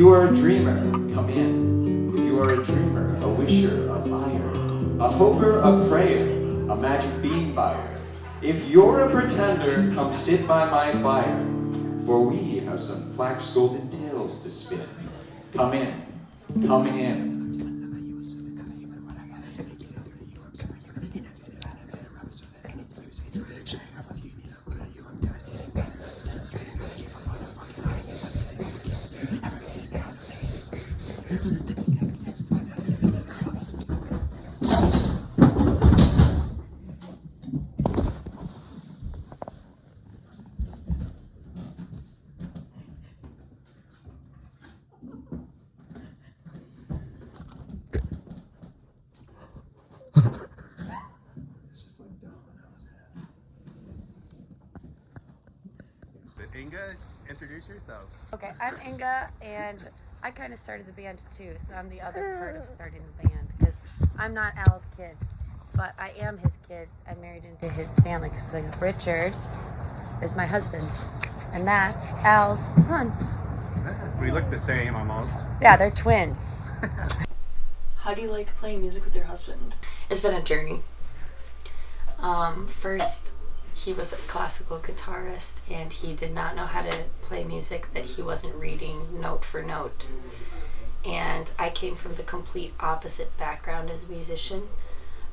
you are a dreamer, come in. If you are a dreamer, a wisher, a liar, a hoper, a prayer, a magic bean buyer, if you're a pretender, come sit by my fire, for we have some flax golden tales to spin. Come in, come in. Inga, introduce yourself. Okay, I'm Inga, and I kind of started the band too, so I'm the other part of starting the band, because I'm not Al's kid, but I am his kid. I married into his family, because Richard is my husband, and that's Al's son. We look the same almost. Yeah, they're twins. How do you like playing music with your husband? It's been a journey. First, he was a classical guitarist, and he did not know how to play music that he wasn't reading note for note. And I came from the complete opposite background as a musician,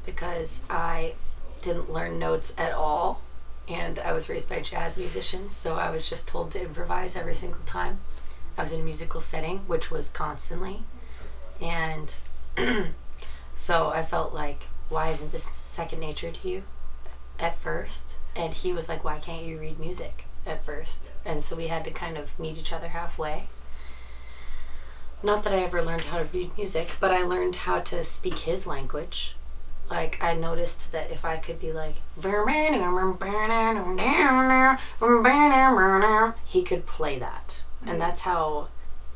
because I didn't learn notes at all, and I was raised by jazz musicians, so I was just told to improvise every single time I was in a musical setting, which was constantly. And so I felt like, why isn't this second nature to you at first? And he was like, why can't you read music at first? And so we had to kind of meet each other halfway. Not that I ever learned how to read music, but I learned how to speak his language. Like, I noticed that if I could be like, he could play that. And that's how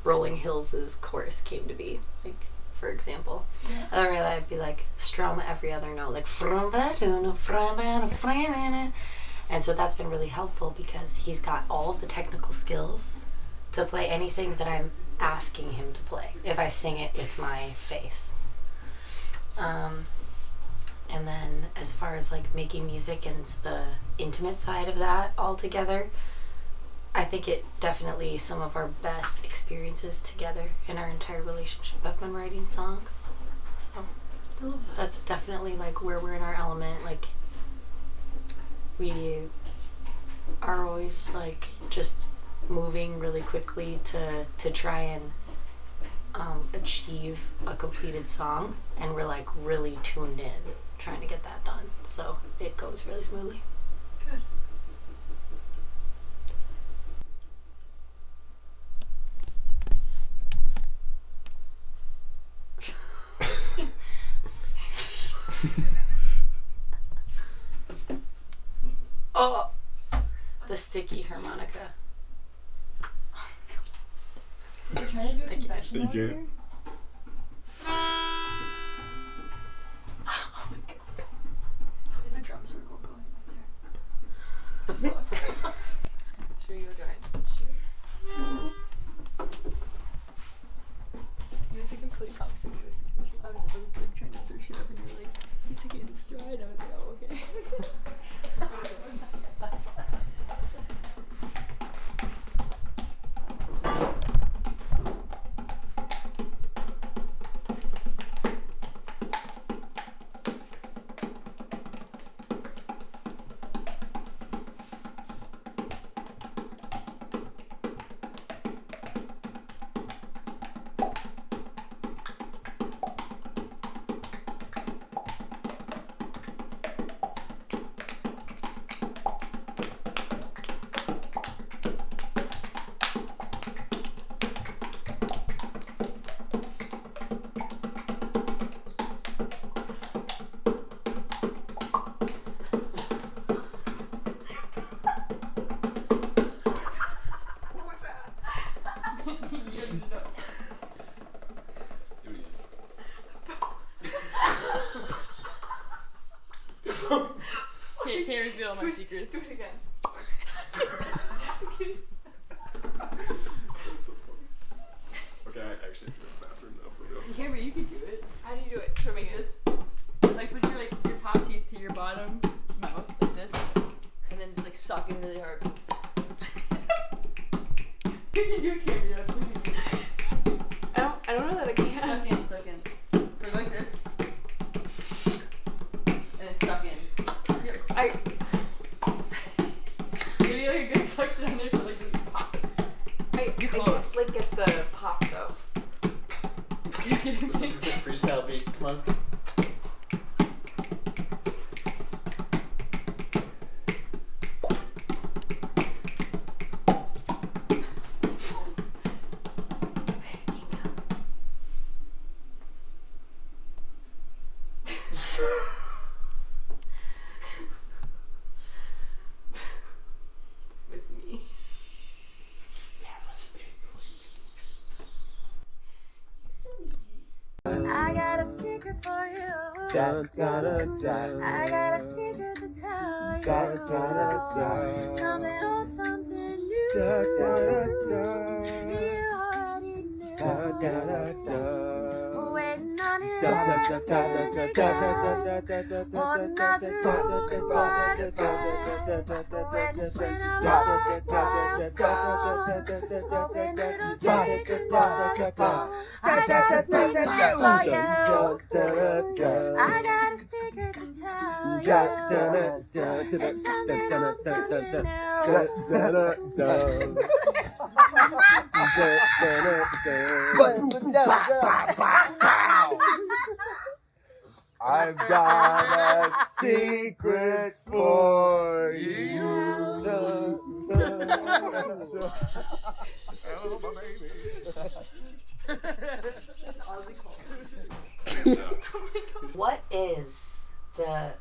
Rolling Hills' chorus came to be, like, for example. Otherwise, I'd be like, strum every other note, like, and so that's been really helpful, because he's got all of the technical skills to play anything that I'm asking him to play, if I sing it with my face. And then as far as like making music and the intimate side of that all together, I think it definitely some of our best experiences together in our entire relationship have been writing songs. So that's definitely like where we're in our element. Like, we are always like just moving really quickly to try and achieve a completed song, and we're like really tuned in trying to get that done, so it goes really smoothly. Good. Oh, the sticky harmonica. You're trying to do a confession over here? Oh my god. In a drum circle going right there. Sure, you go join. Sure. You have the complete opposite of me with the confession. I was like trying to search it up, and you were like, you took it in stride. I was like, oh, okay. Can't reveal my secrets. Do it again. That's so funny. talking really hard. You can't do that. I don't know that I can. Suck in. We're like this. And it's stuck in. Here. Give you like a good suction on there so like it pops. You're close. Like get the pop though. Freestyle beat, come on. With me. I got a secret for you. Da, da, da, da. I got a secret to tell you. Da, da, da, da. Something old, something new. Da, da, da, da. You already knew. Da, da, da, da. Waiting on you. Da, da, da, da, da, da, da, da, da, da, da, Holding out the rope and what to say. When the sin of our trials come, hoping it'll take goodbye. I got a secret for you. I got a secret to tell you. It's something old, something I've got a secret for you. Oh, my baby. That's oddly cold. What is the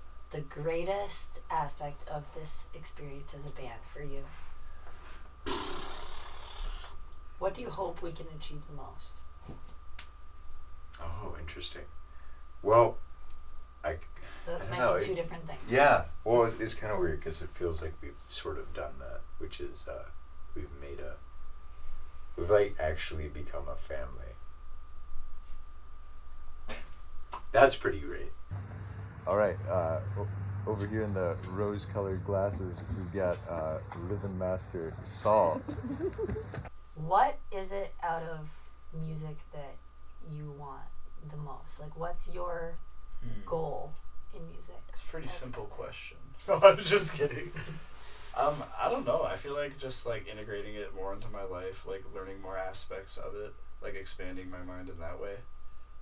greatest aspect of this experience as a band for you? What do you hope we can achieve the most? Oh, interesting. Well, Those I might don't know. be two different things. Yeah. Well, it's kind of weird because it feels like we've sort of done that, which is we've like actually become a family. That's pretty great. All right, over here in the rose-colored glasses, we've got Living Master Saul. What is it out of music that you want the most? Like, what's your goal in music? It's a pretty simple question. No, I'm just kidding. I don't know. I feel like just like integrating it more into my life, like learning more aspects of it, like expanding my mind in that way,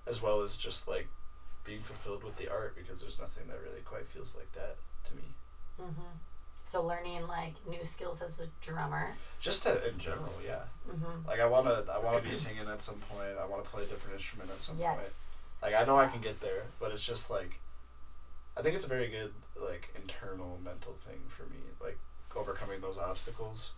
as well as just like being fulfilled with the art, because there's nothing that really quite feels like that to me. Mm-hmm. So learning like new skills as a drummer. Just in general, yeah. Mm-hmm. Like I wanna be singing at some point. I wanna play a different instrument at some point. Yes. Like I know I can get there, but it's just like, I think it's a very good like internal mental thing for me. Like overcoming those obstacles,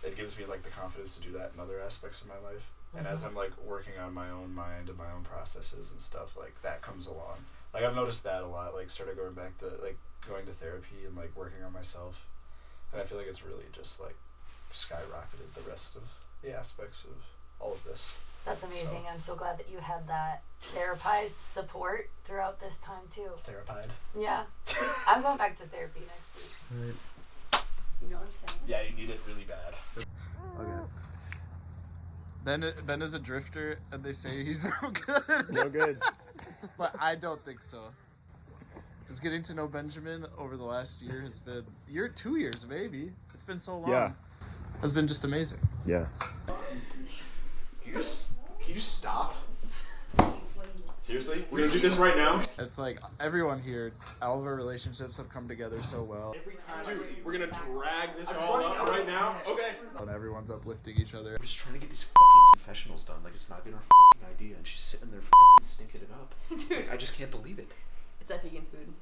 it gives me like the confidence to do that in other aspects of my life. And as I'm like working on my own mind and my own processes and stuff, like that comes along. Like I've noticed that a lot. Like started going back to like going to therapy and like working on myself, and I feel like it's really just like skyrocketed the rest of the aspects of all of this. That's amazing. So. I'm so glad that you had that therapized support throughout this time too. Therapide. Yeah. I'm going back to therapy next week. Right. You know what I'm saying? Yeah, you need it really bad. Okay. Ben is a drifter, and they say he's no good. No good. But I don't think so. Because getting to know Benjamin over the last year has been 2 years maybe. It's been so long. Yeah. It's been just amazing. Yeah. Can you stop? Seriously? We're gonna do this right now? It's like everyone here, all of our relationships have come together so well. Dude, we're gonna drag this all up right now? Okay. And everyone's uplifting each other. We're just trying to get these fucking confessionals done. Like, it's not even our fucking idea. And she's sitting there fucking stinking it up. Like, I just can't believe it. It's that vegan food.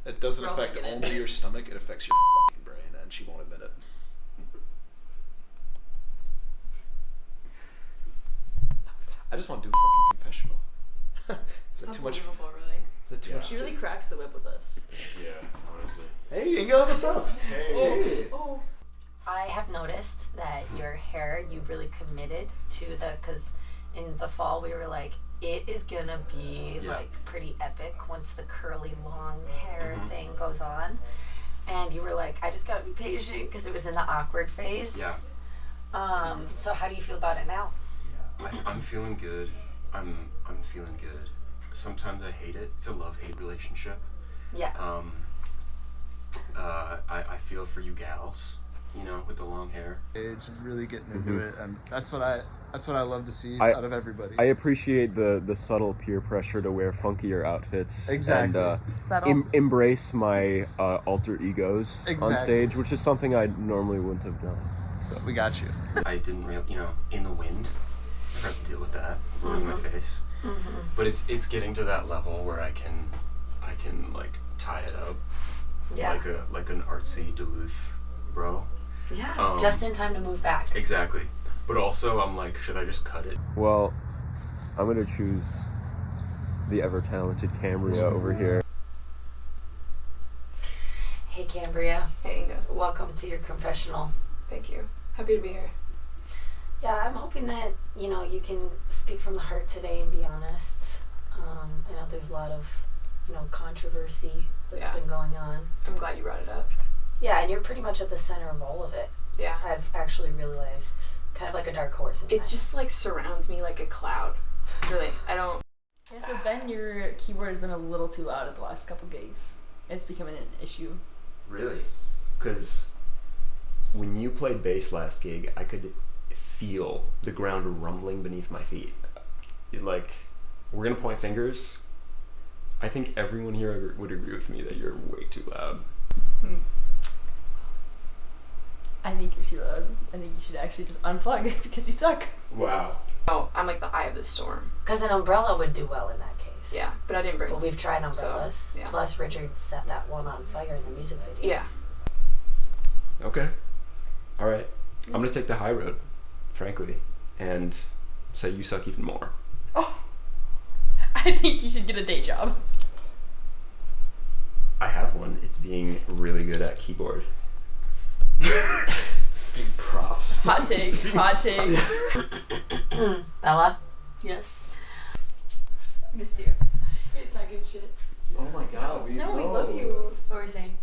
It doesn't We're all affect thinking it. only your stomach, it affects your fucking brain, and she won't admit it. I just want to do a fucking confessional. Is that too much? Unbelievable, really. Is that too much? She really cracks the whip with us. Yeah, honestly. Hey, Inga, what's up? Hey. Oh. I have noticed that your hair, you really committed to because in the fall we were like, it is gonna be like pretty epic once the curly long hair thing goes on. and you were like, I just gotta be patient because it was in the awkward phase. Yeah. So how do you feel about it now? I'm feeling good. I'm feeling good. Sometimes I hate it. It's a love-hate relationship. Yeah. I feel for you gals, you know, with the long hair. Age and really getting into it, and that's what I love to see I- out of everybody. I appreciate the subtle peer pressure to wear funkier outfits. Exactly. And Subtle. embrace my alter egos on Exactly. stage, which is something I normally wouldn't have done. So. We got you. I didn't really, you know, in the wind. I had to deal with that, blowing my face. But it's getting to that level where I can like tie it up, Yeah. like an artsy Duluth bro. Yeah. Just in time to move back. Exactly. But also I'm like, should I just cut it? Well, I'm gonna choose the ever-talented Cambria over here. Hey, Cambria. Hey, Inga. Welcome to your confessional. Thank you. Happy to be here. Yeah, I'm hoping that, you know, you can speak from the heart today and be honest. I know there's a lot of, you know, controversy that's Yeah. been going on. I'm glad you brought it up. Yeah, and you're pretty much at the center of all of it. Yeah. I've actually realized, kind of like a dark horse. It just like surrounds me like a cloud. Really, I don't. Yeah, so Ben, your keyboard has been a little too loud at the last couple gigs. It's becoming an issue. Really? Because when you played bass last gig, I could feel the ground rumbling beneath my feet. Like, we're gonna point fingers. I think everyone here would agree with me that you're way too loud. I think you're too loud. I think you should actually just unplug because you suck. Wow. Oh, I'm like the eye of the storm. Because an umbrella would do well in that case. Yeah, but I didn't bring. But we've tried umbrellas. So, yeah. Plus, Richard set that one on fire in the music video. Yeah. Okay. All right. I'm gonna take the high road, frankly, and say you suck even more. Oh, I think you should get a day job. I have one. It's being really good at keyboard. Big props. Hot takes. Hot takes. Bella? Yes. Missed you. It's not good shit. Oh my god, we No, we love you. What were you saying?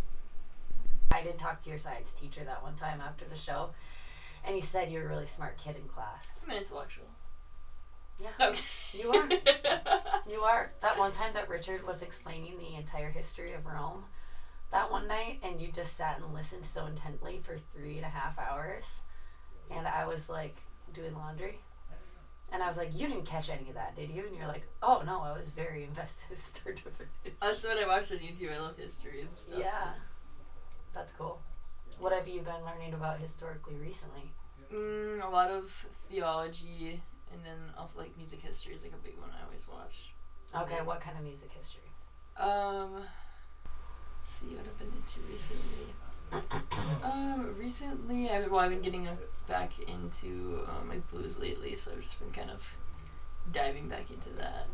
I did talk to your science teacher that one time after the show, and he said you're a really smart kid in class. I'm an intellectual. Yeah. Okay. You are. You are. That one time that Richard was explaining the entire history of Rome, that one night, and you just sat and listened so intently for 3.5 hours, and I was like doing laundry, and I was like, you didn't catch any of that, did you? And you're like, oh no, I was very invested start to finish. That's what I watched on YouTube. I love history and stuff. Yeah. That's cool. What have you been learning about historically recently? A lot of theology, and then also like music history is like a big one I always watch. Okay, what kind of music history? Let's see what I've been into recently. Recently I've been getting back into like blues lately, so I've just been kind of diving back into that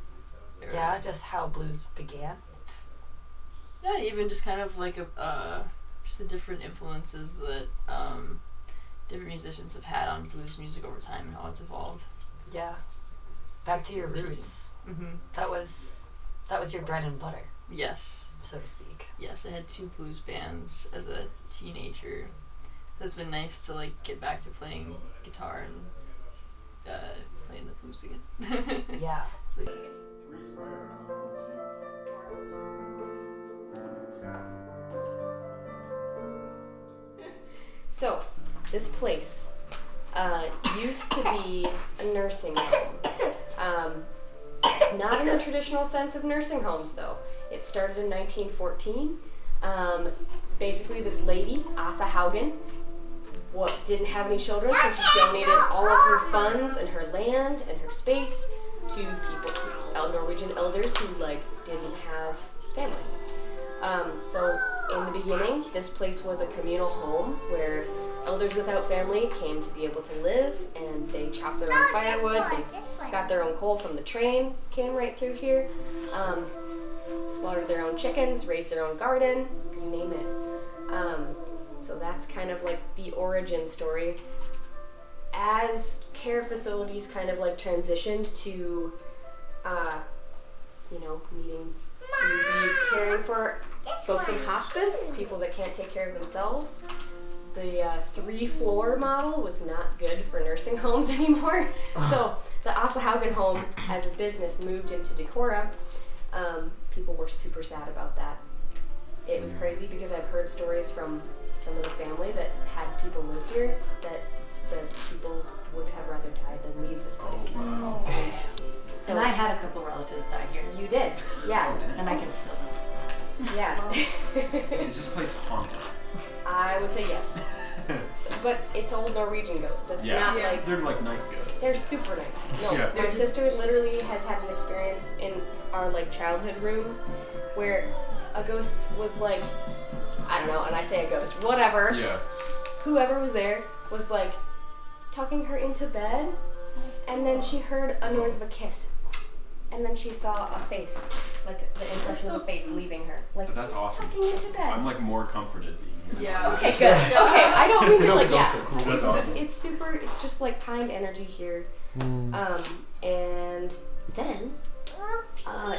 era. Yeah, just how blues began. Not even, just kind of like just the different influences that different musicians have had on blues music over time and how it's evolved. Yeah. Back to your roots. Mm-hmm. That was your bread and butter, Yes. so to speak. Yes, I had 2 blues bands as a teenager. It's been nice to like get back to playing guitar and playing the blues again. Yeah. So, So, this place used to be a nursing home. Not in the traditional sense of nursing homes, though. It started in 1914. Basically, this lady, Asa Haugen, didn't have any children, so she donated all of her funds and her land and her space to people, Norwegian elders who didn't have family. So in the beginning, this place was a communal home where elders without family came to be able to live, and they chopped their own firewood, they got their own coal from the train, came right through here, slaughtered their own chickens, raised their own garden, you name it. So that's kind of like the origin story. As care facilities kind of transitioned to, needing to be caring for folks in hospice, people that can't take care of themselves. The 3-floor model was not good for nursing homes anymore. So the Asahaugen home as a business moved into Decorah. People were super sad about that. It was crazy because I've heard stories from some of the family that had people live here that the people would have rather died than leave this place. Oh. So And I had a couple relatives die here. you did, yeah. And I can feel them. Yeah. Is this place haunted? I would say yes. But it's old Norwegian ghosts. That's not like they're like nice ghosts. they're super nice. No, Yeah. my sister literally has had an experience in our like childhood room where a ghost was like, I don't know, and I say a ghost, whatever. Yeah. Whoever was there was like tucking her into bed, and then she heard a noise of a kiss, and then she saw a face, like the impression of a face leaving her, like That's just awesome. tucking into bed. I'm like more comforted being here. Yeah. Okay, good. Okay, I don't mean to No, like the ghosts yeah. are cool. That's awesome. It's super. It's just like kind energy here. And then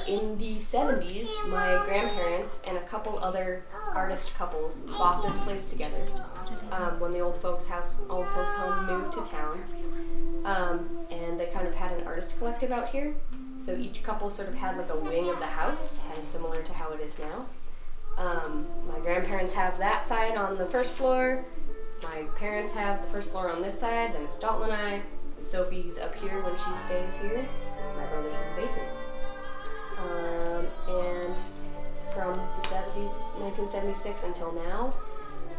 in the 70s, my grandparents and a couple other artist couples bought this place together when the old folks home moved to town. And they kind of had an artist collective out here. So each couple sort of had like a wing of the house, kind of similar to how it is now. My grandparents have that side on the first floor. My parents have the first floor on this side. Then it's Dalton and I. Sophie's up here when she stays here. My brother's in the basement. And from the 70s, 1976 until now,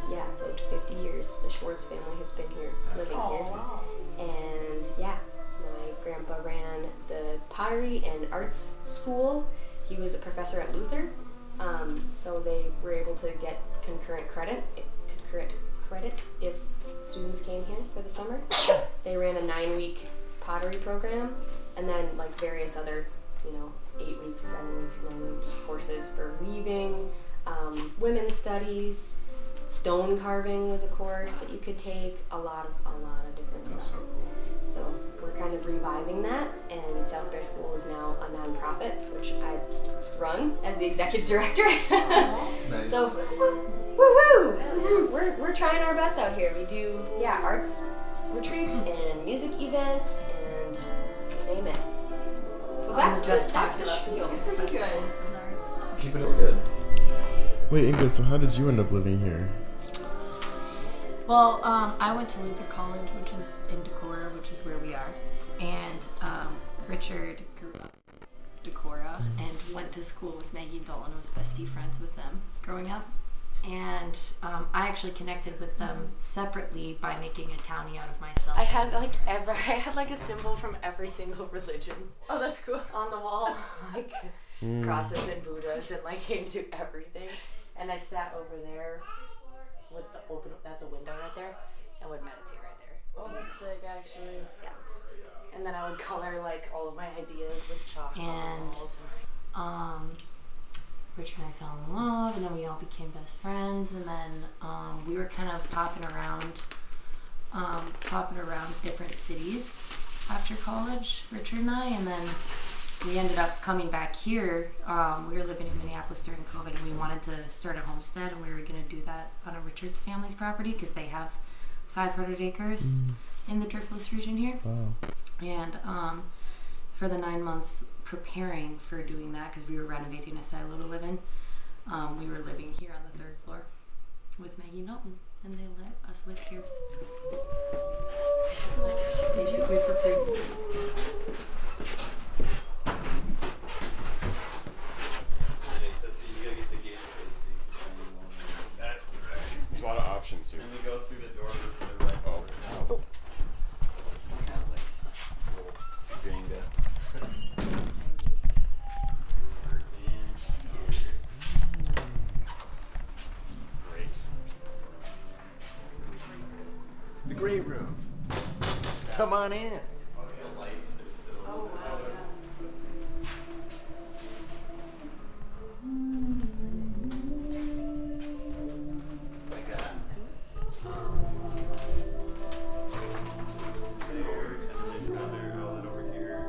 yeah, so 50 years, the Schwartz family has been here, living here. Wow. And yeah, my grandpa ran the pottery and arts school. He was a professor at Luther, so they were able to get concurrent credit if students came here for the summer. They ran a 9-week pottery program, and then like various other, 8 weeks, 7 weeks, 9 weeks courses for weaving, women's studies, stone carving was a course that you could take, a lot of different stuff. So we're kind of reviving that, and South Bear School is now a nonprofit, which I run as the executive director. Nice. So woo! We're trying our best out here. We do arts retreats and music events and you name it. So that's just that's talking the about the spiel. music festivals and arts. Keep it up. Good. Wait, Inga, so how did you end up living here? Well, I went to Luther College, which is in Decorah, which is where we are. And Richard grew up in Decorah and went to school with Maggie and Dalton and was bestie friends with them growing up. And I actually connected with them separately by making a townie out of myself. I had like a symbol from every single religion. Oh, that's cool. On the wall, like crosses and Buddhas and like into everything. And I sat over there with the open at the window right there and would meditate right there. Oh, that's sick, actually. Yeah. And then I would color like all of my ideas with chalk. And Richard and I fell in love, and then we all became best friends, and then we were kind of popping around different cities after college, Richard and I, and then we ended up coming back here. We were living in Minneapolis during COVID, and we wanted to start a homestead, and we were going to do that on a Richard's family's property because they have 500 acres in the Driftless region here. Wow. And for the 9 months preparing for doing that, because we were renovating a silo to live in, we were living here on the 3rd floor with Maggie and Dalton, and they let us live here. So basically for free. That's right. There's a lot of options here. And we go through the door to the right. Oh. It's kind of like Jenga. Great. The great room. Come on in. The lights are still. Like that. There, and then another outlet over here.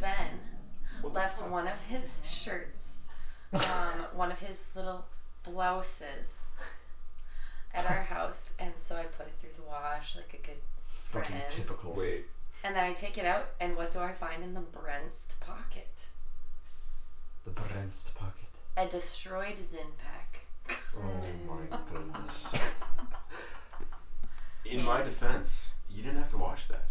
Ben left one of his shirts, one of his little blouses at our house, and so I put it through the wash like a good friend. Fucking typical. Wait. And then I take it out, and what do I find in the Brent's pocket? The Brent's pocket. A destroyed Zin pack. Oh my goodness. In my defense, you didn't have to watch that.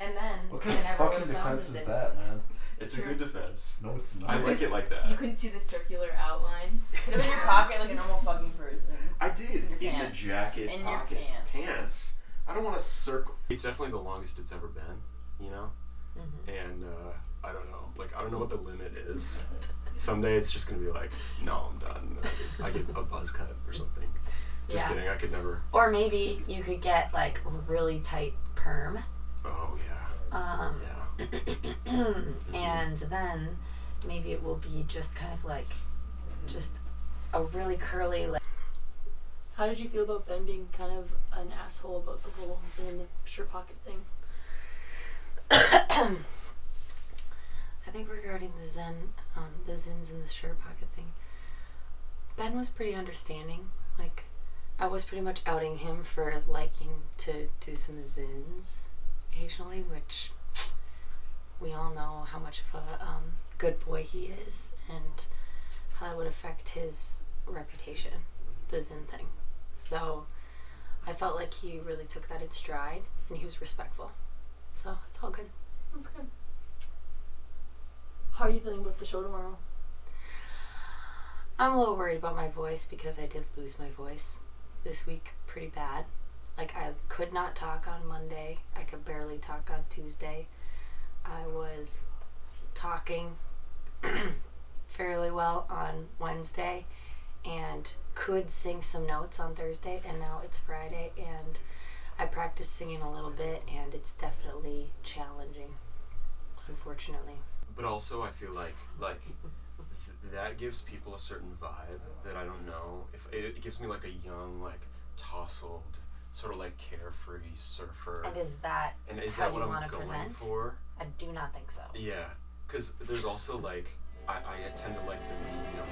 And then What kind I of never fucking would've found defense the is Zin. that, man? It's a good defense. No, it's not. I like it like that. You couldn't see the circular outline. Put it in your pocket like a normal fucking person. I did. In your In pants. the jacket In pocket. your pants. I don't want to circle. It's definitely the longest it's ever been, you know? And I don't know. Like, I don't know what the limit is. Someday it's just going to be like, no, I'm done. I get a buzz cut or something. Just kidding. I could never. Or maybe you could get like really tight perm. Oh, yeah. And then maybe it will be just kind of like just a really curly like. How did you feel about Ben being kind of an asshole about the whole Zin in the shirt pocket thing? I think regarding the Zins in the shirt pocket thing, Ben was pretty understanding. Like, I was pretty much outing him for liking to do some Zins occasionally, which we all know how much of a good boy he is and how that would affect his reputation, the Zin thing. So I felt like he really took that in stride and he was respectful. So it's all good. That's good. How are you feeling about the show tomorrow? I'm a little worried about my voice because I did lose my voice this week pretty bad. Like, I could not talk on Monday. I could barely talk on Tuesday. I was talking fairly well on Wednesday and could sing some notes on Thursday, and now it's Friday and I practiced singing a little bit and it's definitely challenging, unfortunately. But also, I feel like that gives people a certain vibe that I don't know. If it gives me like a young, like tousled, sort of like carefree surfer. And is that how you what want I'm to going present? for? I do not think so. Yeah, because there's also like I tend to like the medium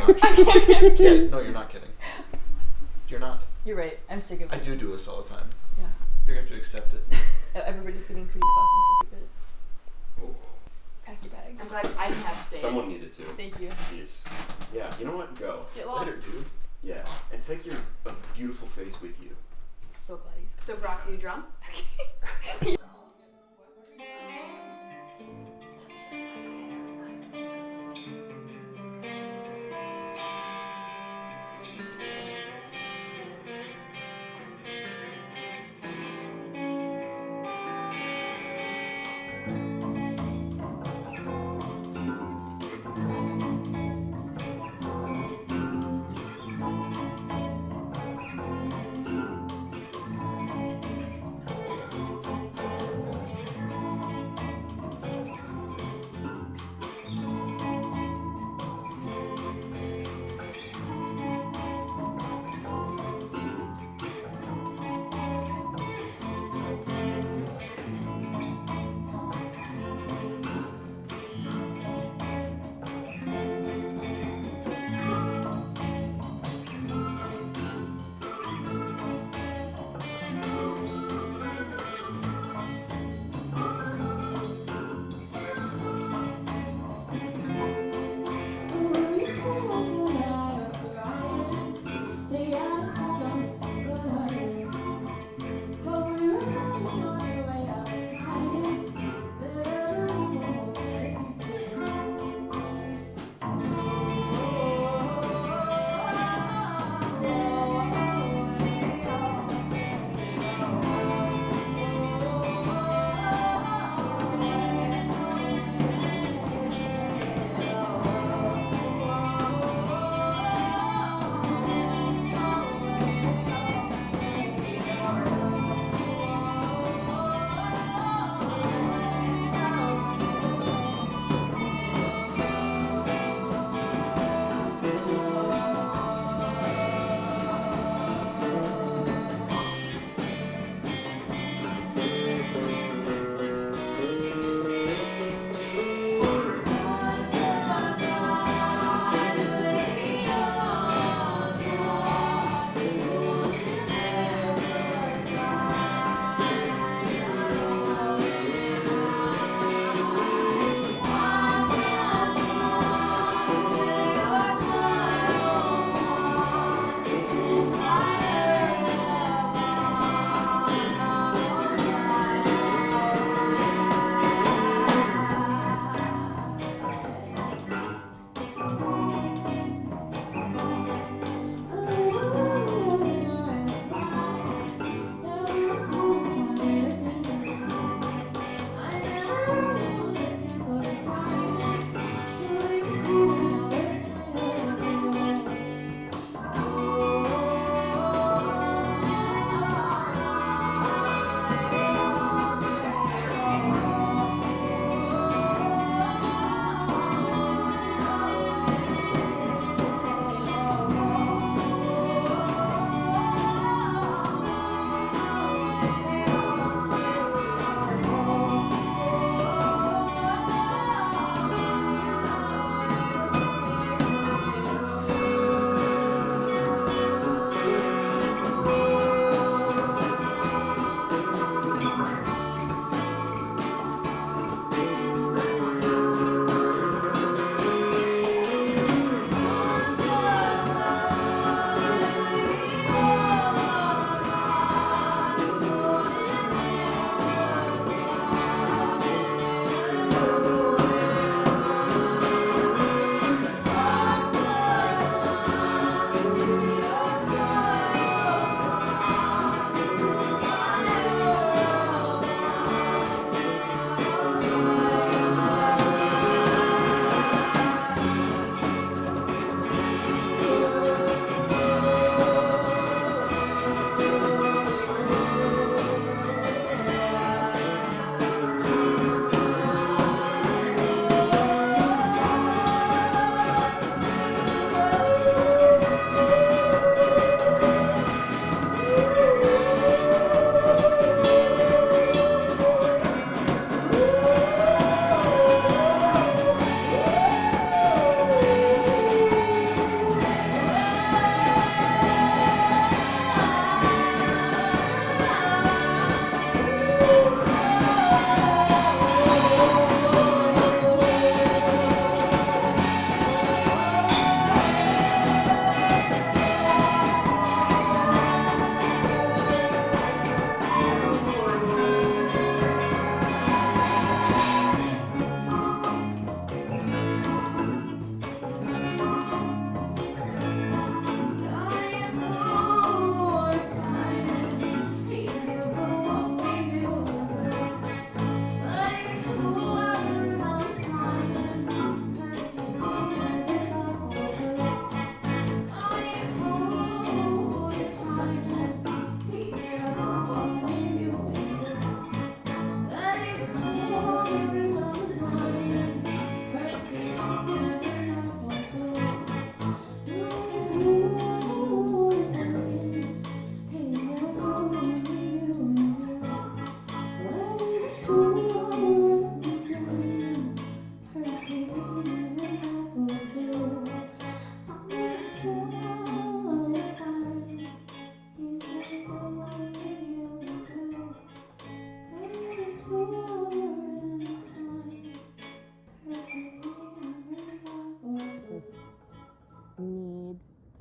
not true. I'm kidding. Yeah, no, you're not kidding. You're not. You're right. I'm sick of it. I do this all the time. Yeah. You're gonna have to accept it. Everybody's getting pretty fucking sick of it. Pack your bags. I'm glad I didn't have to say Someone needed to. Thank you. Jeez. Yeah, you know what? Go. Get Later, lost. dude. Yeah, and take your beautiful face with you. So glad he's. So Brock, do you drum?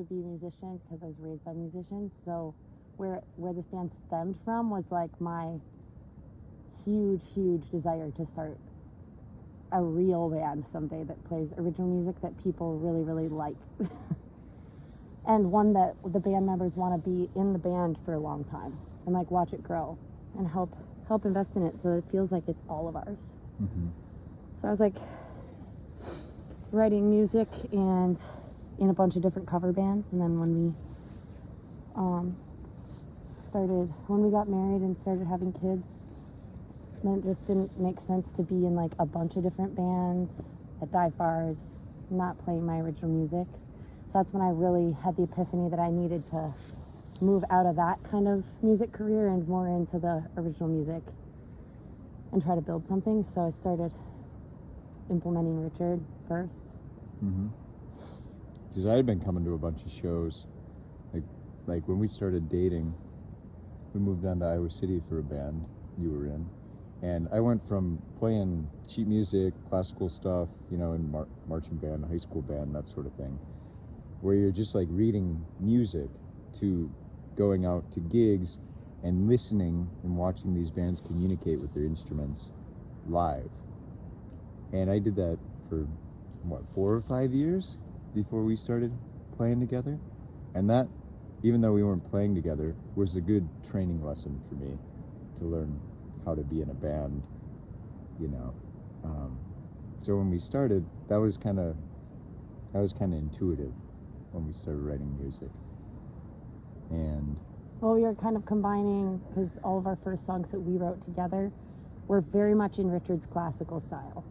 to be a musician because I was raised by musicians. So where this band stemmed from was like my huge desire to start a real band someday that plays original music that people really like. And one that the band members want to be in the band for a long time and like watch it grow and help invest in it so that it feels like it's all of ours. Mm-hmm. So I was like writing music and in a bunch of different cover bands, and then when we got married and started having kids, then it just didn't make sense to be in like a bunch of different bands at dive bars, not playing my original music. So that's when I really had the epiphany that I needed to move out of that kind of music career and more into the original music and try to build something. So I started implementing Richard first. Mm-hmm. Because I had been coming to a bunch of shows, like when we started dating, we moved down to Iowa City for a band you were in, and I went from playing sheet music, classical stuff, you know, in marching band, high school band, that sort of thing, where you're just like reading music, to going out to gigs and listening and watching these bands communicate with their instruments live. And I did that for 4 or 5 years before we started playing together. And that, even though we weren't playing together, was a good training lesson for me to learn how to be in a band, you know. So when we started, that was kind of intuitive when we started writing music. And well, we were kind of combining, because all of our first songs that we wrote together were very much in Richard's classical style.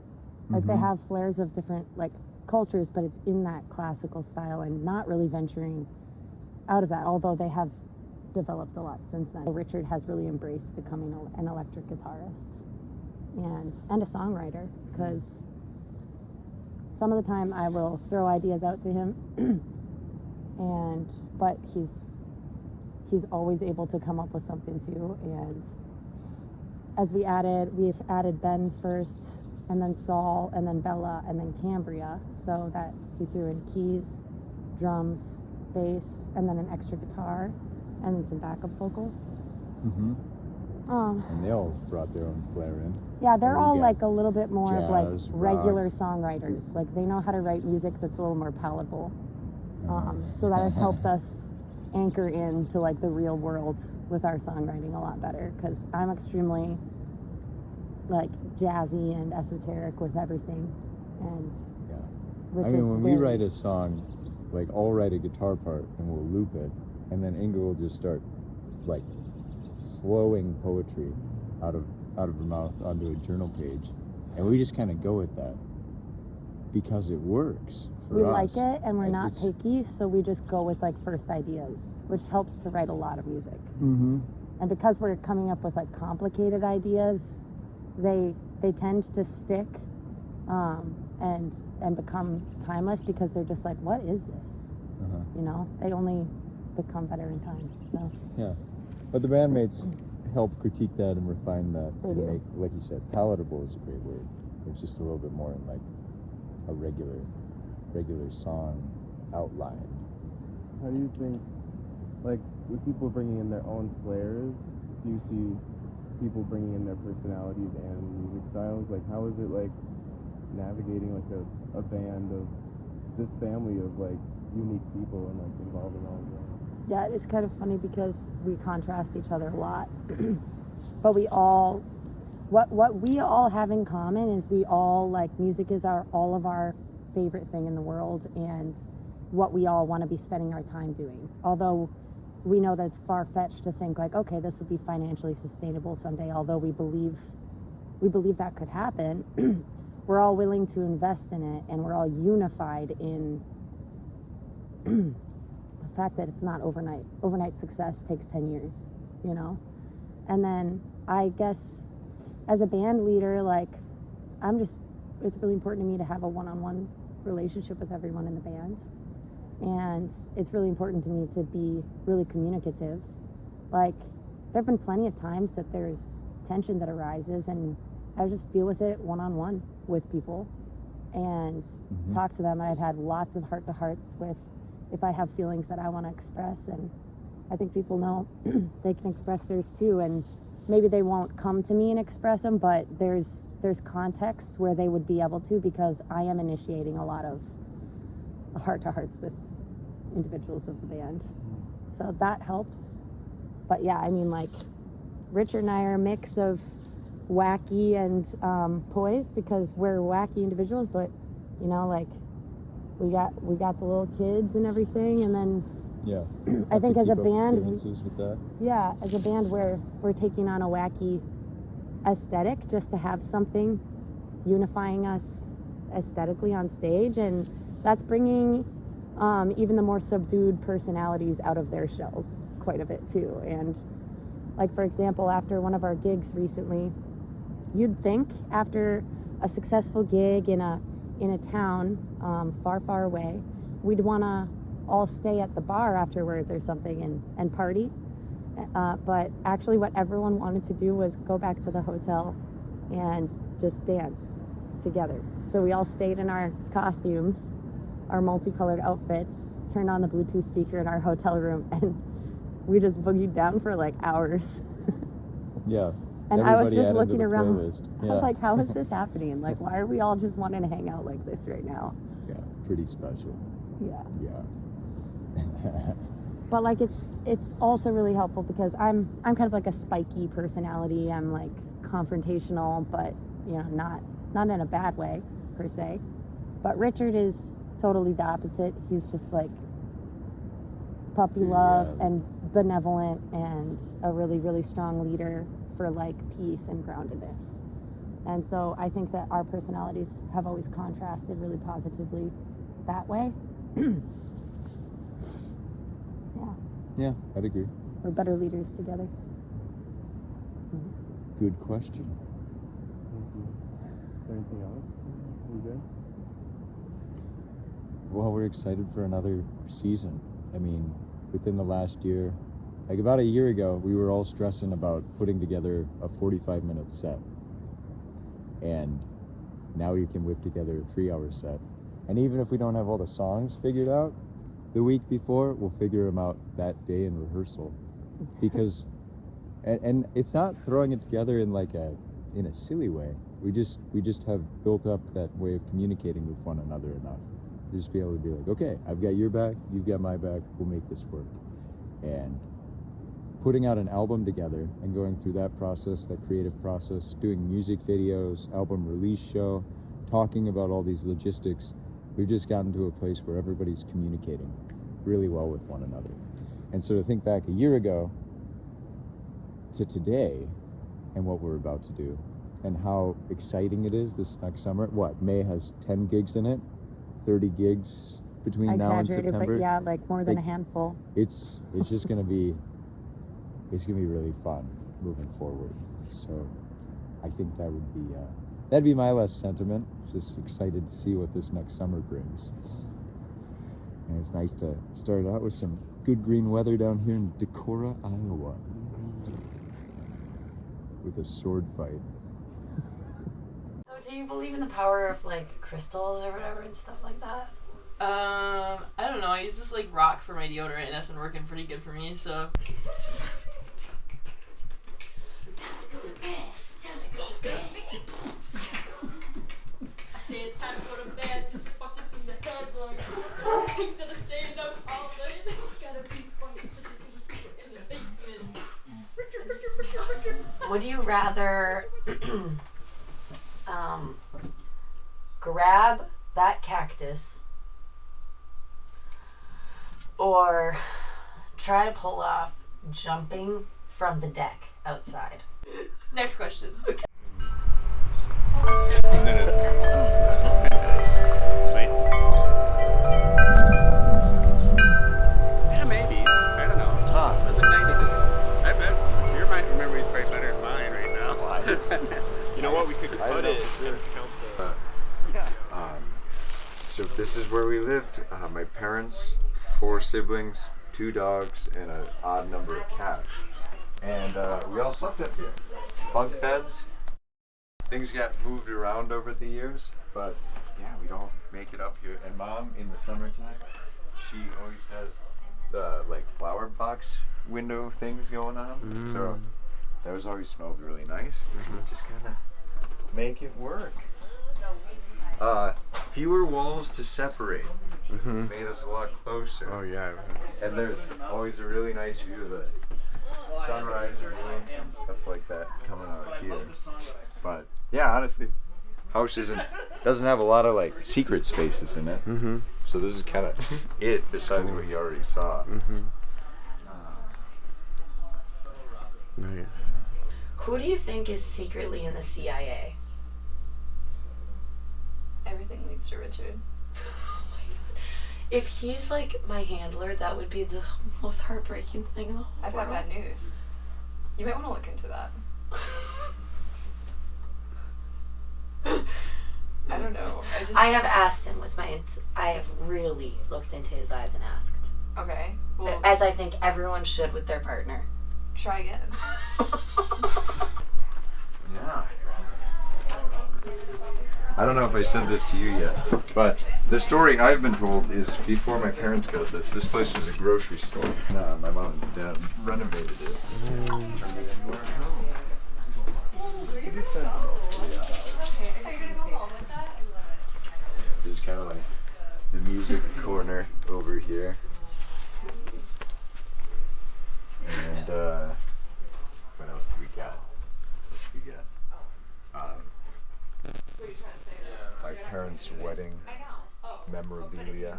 Like they have flares of different like cultures, but it's in that classical style and not really venturing out of that, although they have developed a lot since then. Richard has really embraced becoming an electric guitarist and a songwriter, because some of the time I will throw ideas out to him but he's always able to come up with something too. And as we've added Ben first, and then Saul, and then Bella, and then Cambria, so that we threw in keys, drums, bass, and then an extra guitar, and then some backup vocals. Mm-hmm. And they all brought their own flair in. Yeah, they're all like a little bit more jazz, of like regular rock. Songwriters. Like they know how to write music that's a little more palatable. So that has helped us anchor into like the real world with our songwriting a lot better, because I'm extremely like jazzy and esoteric with everything. And yeah, I mean, when we write a song, like I'll write a guitar part and we'll loop it, and then Inga will just start like flowing poetry out of her mouth onto a journal page, and we just kind of go with that because it works for we us. like it, and we're not picky, so we just go with like first ideas, which helps to write a lot of music. Mm-hmm. And because we're coming up with like complicated ideas, they tend to stick and become timeless, because they're just like, what is this? You know, they only become better in time. So yeah, but the bandmates help critique that and refine that They and do. make, like you said, palatable is a great word. It's just a little bit more like a regular song outline. How do you think, like, with people bringing in their own flares, do you see people bringing in their personalities and music styles? Like, how is it, like, navigating, like, a band of this family of, like, unique people and, like, involving all of them? yeah, it's kind of funny because we contrast each other a lot. But we all, what we all have in common is we all, like, music is all of our favorite thing in the world, and what we all want to be spending our time doing. Although we know that it's far-fetched to think like, okay, this will be financially sustainable someday, although we believe that could happen. We're all willing to invest in it, and we're all unified in the fact that it's not overnight. Overnight success takes 10 years, you know? And then I guess as a band leader, like, it's really important to me to have a one-on-one relationship with everyone in the band. And it's really important to me to be really communicative. Like, there have been plenty of times that there's tension that arises, and I just deal with it one-on-one with people and talk to them. I've had lots of heart-to-hearts with if I have feelings that I want to express, and I think people know they can express theirs too, and maybe they won't come to me and express them, but there's contexts where they would be able to, because I am initiating a lot of heart-to-hearts with individuals of the band. So that helps. But yeah, I mean, like, Richard and I are a mix of wacky and poised, because we're wacky individuals, but, you know, like, we got the little kids and everything, and then Yeah. I think as a band, with that. yeah, as a band, we're taking on a wacky aesthetic just to have something unifying us aesthetically on stage, and that's bringing even the more subdued personalities out of their shells quite a bit too. And like, for example, after one of our gigs recently, you'd think after a successful gig in a town far away, we'd want to all stay at the bar afterwards or something and party. But actually what everyone wanted to do was go back to the hotel and just dance together. So we all stayed in our costumes, our multicolored outfits, turned on the Bluetooth speaker in our hotel room, and we just boogied down for like hours. Yeah. And I was just looking around. Yeah. I was like, how is this happening? Like, why are we all just wanting to hang out like this right now? Yeah, pretty special. Yeah. Yeah. But like, it's also really helpful because I'm kind of like a spiky personality. I'm like confrontational, but you know, not in a bad way per se. But Richard is totally the opposite. He's just like puppy love and benevolent and a really, really strong leader for like peace and groundedness. And so I think that our personalities have always contrasted really positively that way. Yeah, I'd agree. We're better leaders together. Good question. Is there anything else? We good? Well, we're excited for another season. I mean, within the last year, like about a year ago, we were all stressing about putting together a 45-minute set. And now you can whip together a 3-hour set. And even if we don't have all the songs figured out, the week before, we'll figure them out that day in rehearsal. Because, and it's not throwing it together in like in a silly way. We just have built up that way of communicating with one another enough. Just be able to be like, okay, I've got your back, you've got my back, we'll make this work. And putting out an album together and going through that process, that creative process, doing music videos, album release show, talking about all these logistics, we've just gotten to a place where everybody's communicating really well with one another. And so to think back a year ago to today and what we're about to do and how exciting it is this next summer. What, May has 10 gigs in it? 30 gigs between now and September? But yeah, like more than a handful. It's just gonna be really fun moving forward. So I think that would be that'd be my last sentiment. Just excited to see what this next summer brings. And it's nice to start out with some good green weather down here in Decorah, Iowa, with a sword fight. So do you believe in the power of like crystals or whatever and stuff like that? I don't know. I use this like rock for my deodorant, and that's been working pretty good for me. So. I say it's time to go to bed. Fucking in the bedroom. Gonna stay up all night. Gotta be quiet in the basement. Would you rather grab that cactus or try to pull off jumping from the deck outside? Next question. Yeah, maybe. I don't know. Doesn't make I bet your might memory is probably better than mine right now. You know what? We could put it and count the. So this is where we lived. My parents, 4 siblings, 2 dogs, and an odd number of cats. And we all slept up here. Bunk beds. Things got moved around over the years, but yeah, we'd all make it up here. And Mom, in the summertime, she always has the like flower box window things going on. So those always smelled really nice. Just kind of make it work. Fewer walls to separate. Made us a lot closer. Oh yeah. And there's always a really nice view of the sunrise or moon and stuff like that coming out here. But yeah, honestly, house doesn't have a lot of like secret spaces in it. So this is kind of it besides what you already saw. Nice. Who do you think is secretly in the CIA? Everything leads to Richard. If he's like my handler, that would be the most heartbreaking thing in the whole I've got world. bad news. You might want to look into that. I don't know. I have asked him I have really looked into his eyes and asked. Okay. Well, As I think everyone should with their partner. try again. Yeah. I don't know if I said this to you yet, but the story I've been told is before my parents got this place was a grocery store. No, my mom and dad renovated it. Turned it into our home. This is kind of like the music corner over here. And what else do we got? My parents' wedding memorabilia.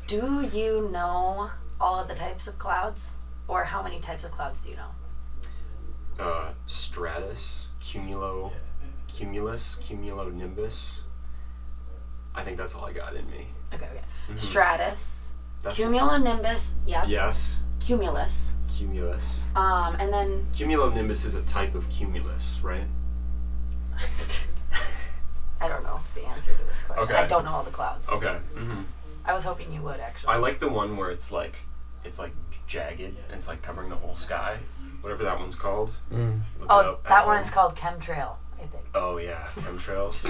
Do you know all of the types of clouds? Or how many types of clouds do you know? Stratus, cumulus, cumulonimbus. I think that's all I got in me. Okay. Stratus, cumulonimbus, yep. Yes. Cumulus. Cumulus. And then Cumulonimbus is a type of cumulus, right? I don't know the answer to this question. Okay. I don't know all the clouds. Okay. I was hoping you would actually. I like the one where it's like jagged and it's like covering the whole sky. Whatever that one's called. Look it Oh, up that at one home. is called chemtrail, I think. Oh yeah, chemtrails.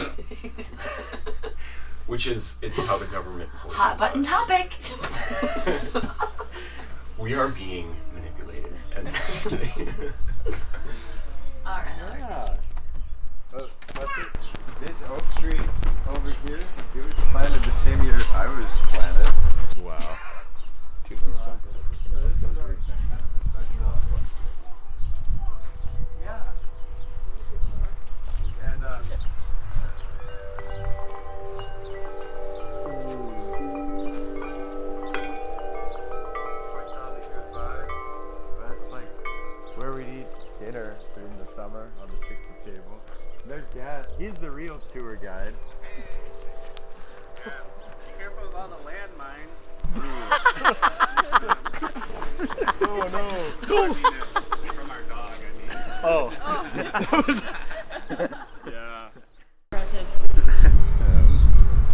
Which is how the government poisons Hot button us. topic. We are being manipulated. And just kidding. All right. Yeah. This oak tree over here, it was planted the same year I was planted. Wow. Yeah. And that's like where we eat dinner during the summer on the picnic table. There's Dad. He's the real tour guide. Be careful of all the landmines. Oh no! From our dog, I mean. Oh. Yeah.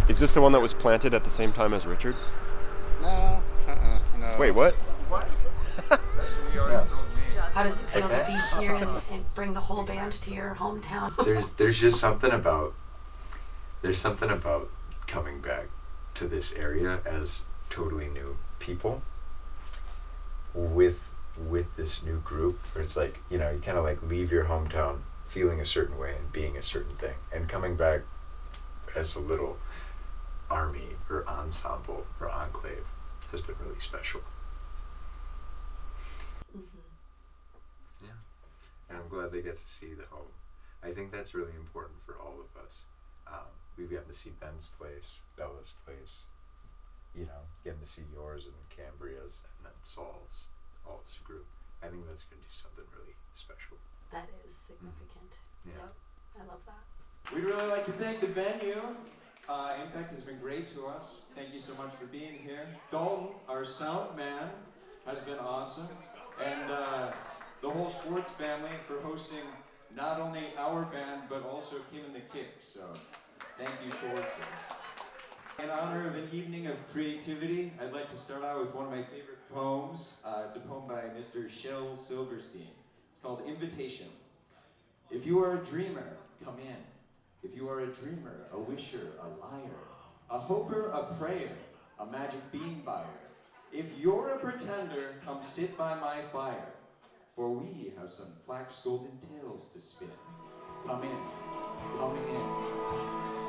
Is this the one that was planted at the same time as Richard? No. No. Wait, what? How does it feel to be here and bring the whole band to your hometown? There's just something about coming back to this area as totally new people with this new group where it's like, you know, you kind of like leave your hometown feeling a certain way and being a certain thing, and coming back as a little army or ensemble or enclave has been really special. And I'm glad they get to see the home. I think that's really important for all of us. We've gotten to see Ben's place, Bella's place, you know, getting to see yours and Cambria's and then Saul's, all as a group. I think that's going to do something really special. That is significant. Yeah. Yep. I love that. We'd really like to thank the venue. Impact has been great to us. Thank you so much for being here. Dalton, our sound man, has been awesome. And the whole Schwartz family for hosting not only our band, but also Kim and the Kicks. So thank you, Schwartz. In honor of an evening of creativity, I'd like to start out with one of my favorite poems. It's a poem by Mr. Shel Silverstein. It's called Invitation. If you are a dreamer, come in. If you are a dreamer, a wisher, a liar, a hoper, a prayer, a magic bean buyer, if you're a pretender, come sit by my fire, for we have some flax golden tales to spin. Come in, come in.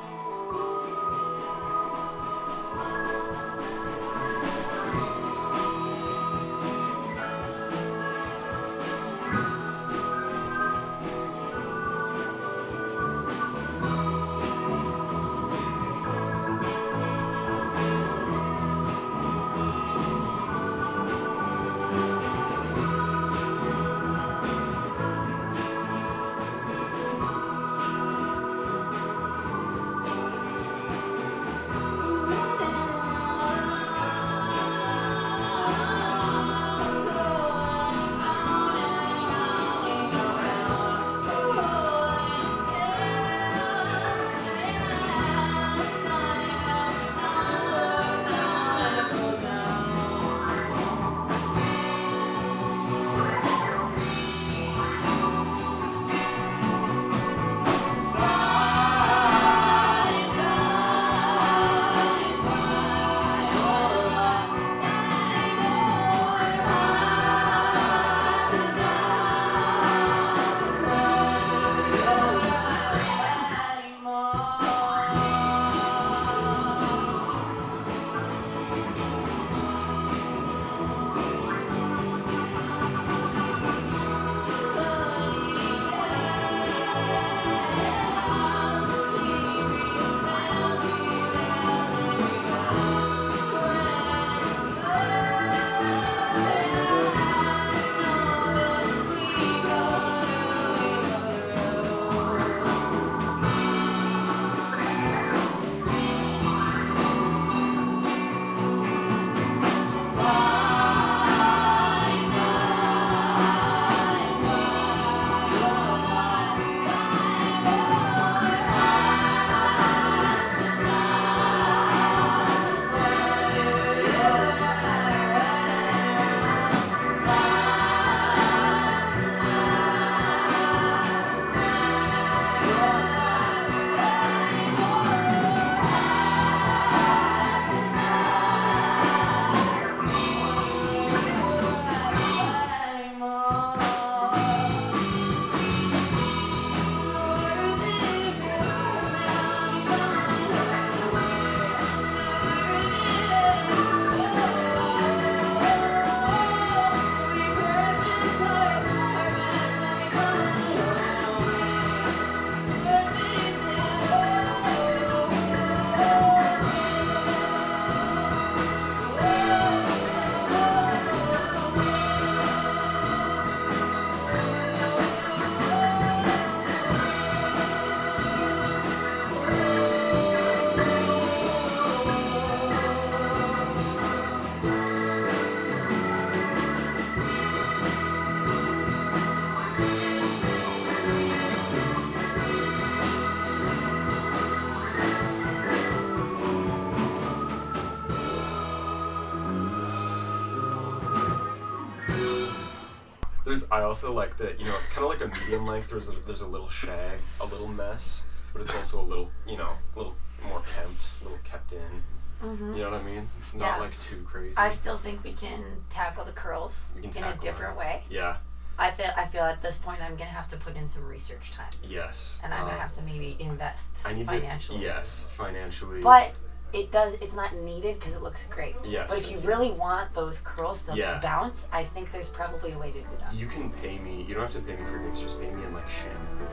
I also like that, you know, kind of like a medium length. There's a little shag, a little mess, but it's also a little, you know, a little more kept, a little kept in. Mm-hmm. You know what I mean? Not like too crazy. I still think we can tackle the curls in a different way. Yeah. I feel at this point I'm gonna have to put in some research time. Yes. And I'm gonna have to maybe invest financially. Yes, financially. But it's not needed because it looks great. Yes. But if you really want those curls to bounce, I think there's probably a way to do that. You can pay me. You don't have to pay me for gigs. Just pay me in like shampoo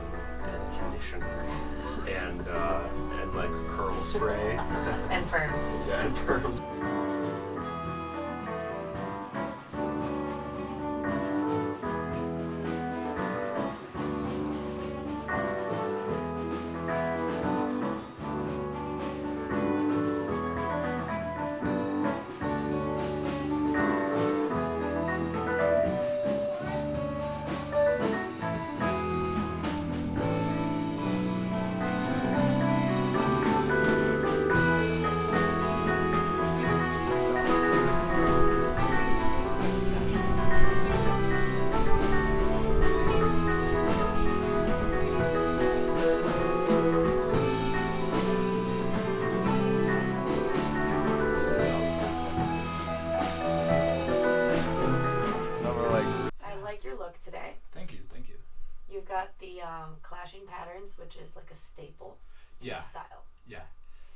and conditioner and like curl spray and perms. Yeah, and perms. clashing patterns, which is like a staple in Yeah. your style. Yeah.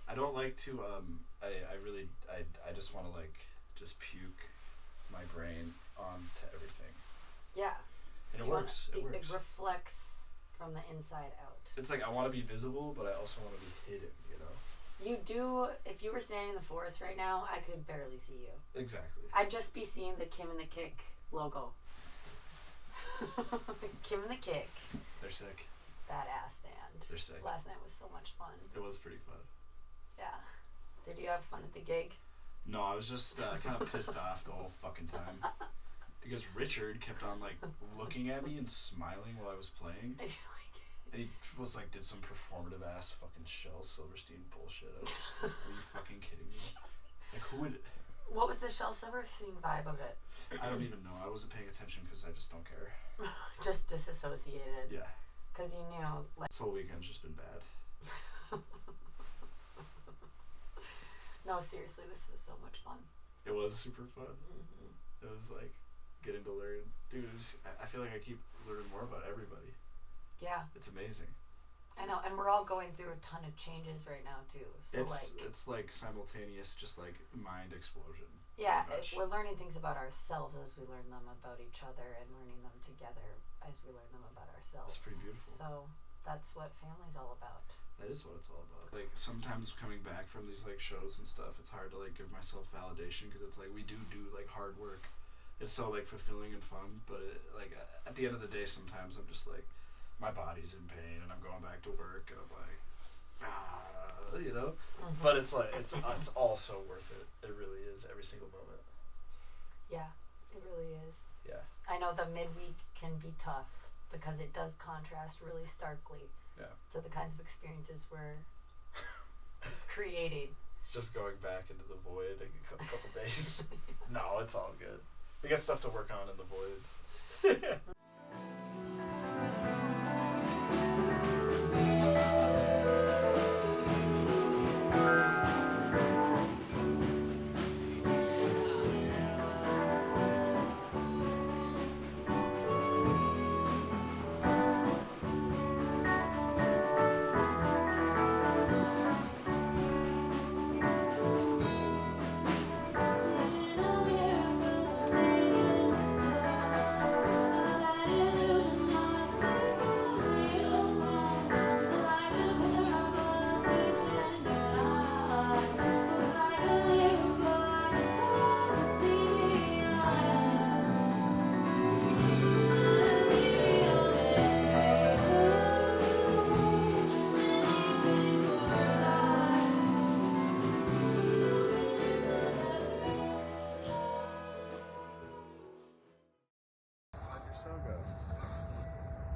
I don't like to, I just want to like, just puke my brain onto everything. Yeah. And it You wanna- works. It works. It reflects from the inside out. It's like I want to be visible, but I also want to be hidden, you know? You do, if you were standing in the forest right now, I could barely see you. Exactly. I'd just be seeing the Kim and the Kick logo. Kim and the Kick. They're sick. Badass band. They're sick. Last night was so much fun. It was pretty fun. Yeah. Did you have fun at the gig? No, I was just kind of pissed off the whole fucking time. Because Richard kept on like looking at me and smiling while I was playing. Did you like it? And he was like, did some performative ass fucking Shel Silverstein bullshit. I was just like, are you fucking kidding me? Like, who would. What was the Shel Silverstein vibe of it? I don't even know. I wasn't paying attention because I just don't care. Just disassociated. Yeah. Because you knew, like. This whole weekend's just been bad. No, seriously, this was so much fun. It was super fun. Mm-hmm. It was like getting to learn. Dude, I feel like I keep learning more about everybody. Yeah. It's amazing. I know, and we're all going through a ton of changes right now too. So It's like simultaneous, just like mind explosion. Yeah, pretty much. we're learning things about ourselves as we learn them about each other, and learning them together as we learn them about ourselves. It's pretty beautiful. So that's what family's all about. That is what it's all about. Like sometimes coming back from these like shows and stuff, it's hard to like give myself validation because it's like we do like hard work. It's so like fulfilling and fun, but like at the end of the day, sometimes I'm just like, my body's in pain and I'm going back to work and I'm like, you know. Mm-hmm. But it's like it's all so worth it. It really is every single moment. Yeah, it really is. Yeah. I know the midweek can be tough because it does contrast really starkly to the kinds of experiences we're creating. It's just going back into the void a couple days. No, it's all good. We got stuff to work on in the void.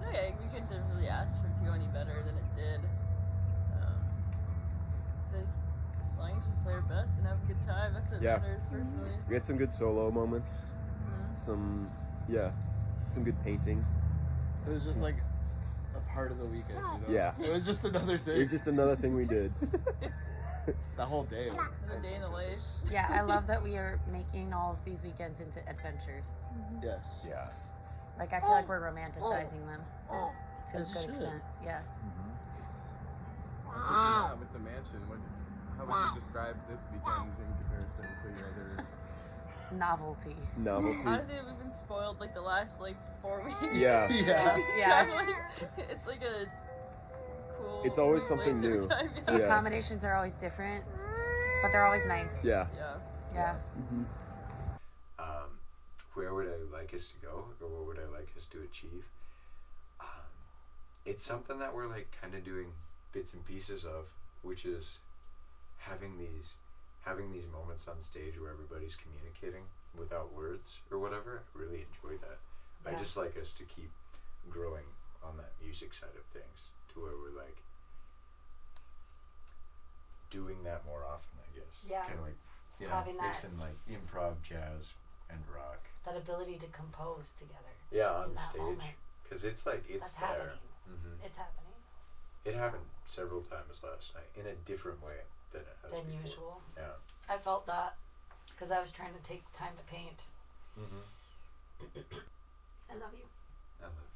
Okay, we couldn't have really asked for it to go any better than it did. As long as we play our best and have a good time, that's what matters personally. We had some good solo moments. Some good painting. It was just like a part of the weekend, you know? Yeah. It was just another thing. It was just another thing we did. The whole day. Another day in the life. Yeah, I love that we are making all of these weekends into adventures. Yes. Yeah. Like, I feel like we're romanticizing them to a As you good should. extent. Yeah. Yeah, with the mansion, how would you describe this weekend in comparison to your other? Novelty. Honestly, we've been spoiled like the last 4 weeks. Yeah. Yeah. It's like a cool. It's always place something every new. time, The accommodations are always different, but they're always nice. Yeah. Yeah. Mm-hmm. Where would I like us to go, or what would I like us to achieve? It's something that we're like kind of doing bits and pieces of, which is having these moments on stage where everybody's communicating without words or whatever. I really enjoy that. I Yeah. just like us to keep growing on that music side of things to where we're like doing that more often, I guess. Yeah. Kind of like, Having that- mixing like improv, jazz, and rock. That ability to compose together. Yeah, in on that stage. moment. Because it's like, it's That's there. happening. Mm-hmm. It's happening. It happened several times last night in a different way than it has Than before. usual. Yeah. I felt that because I was trying to take time to paint. Mm-hmm. I love you. I love you.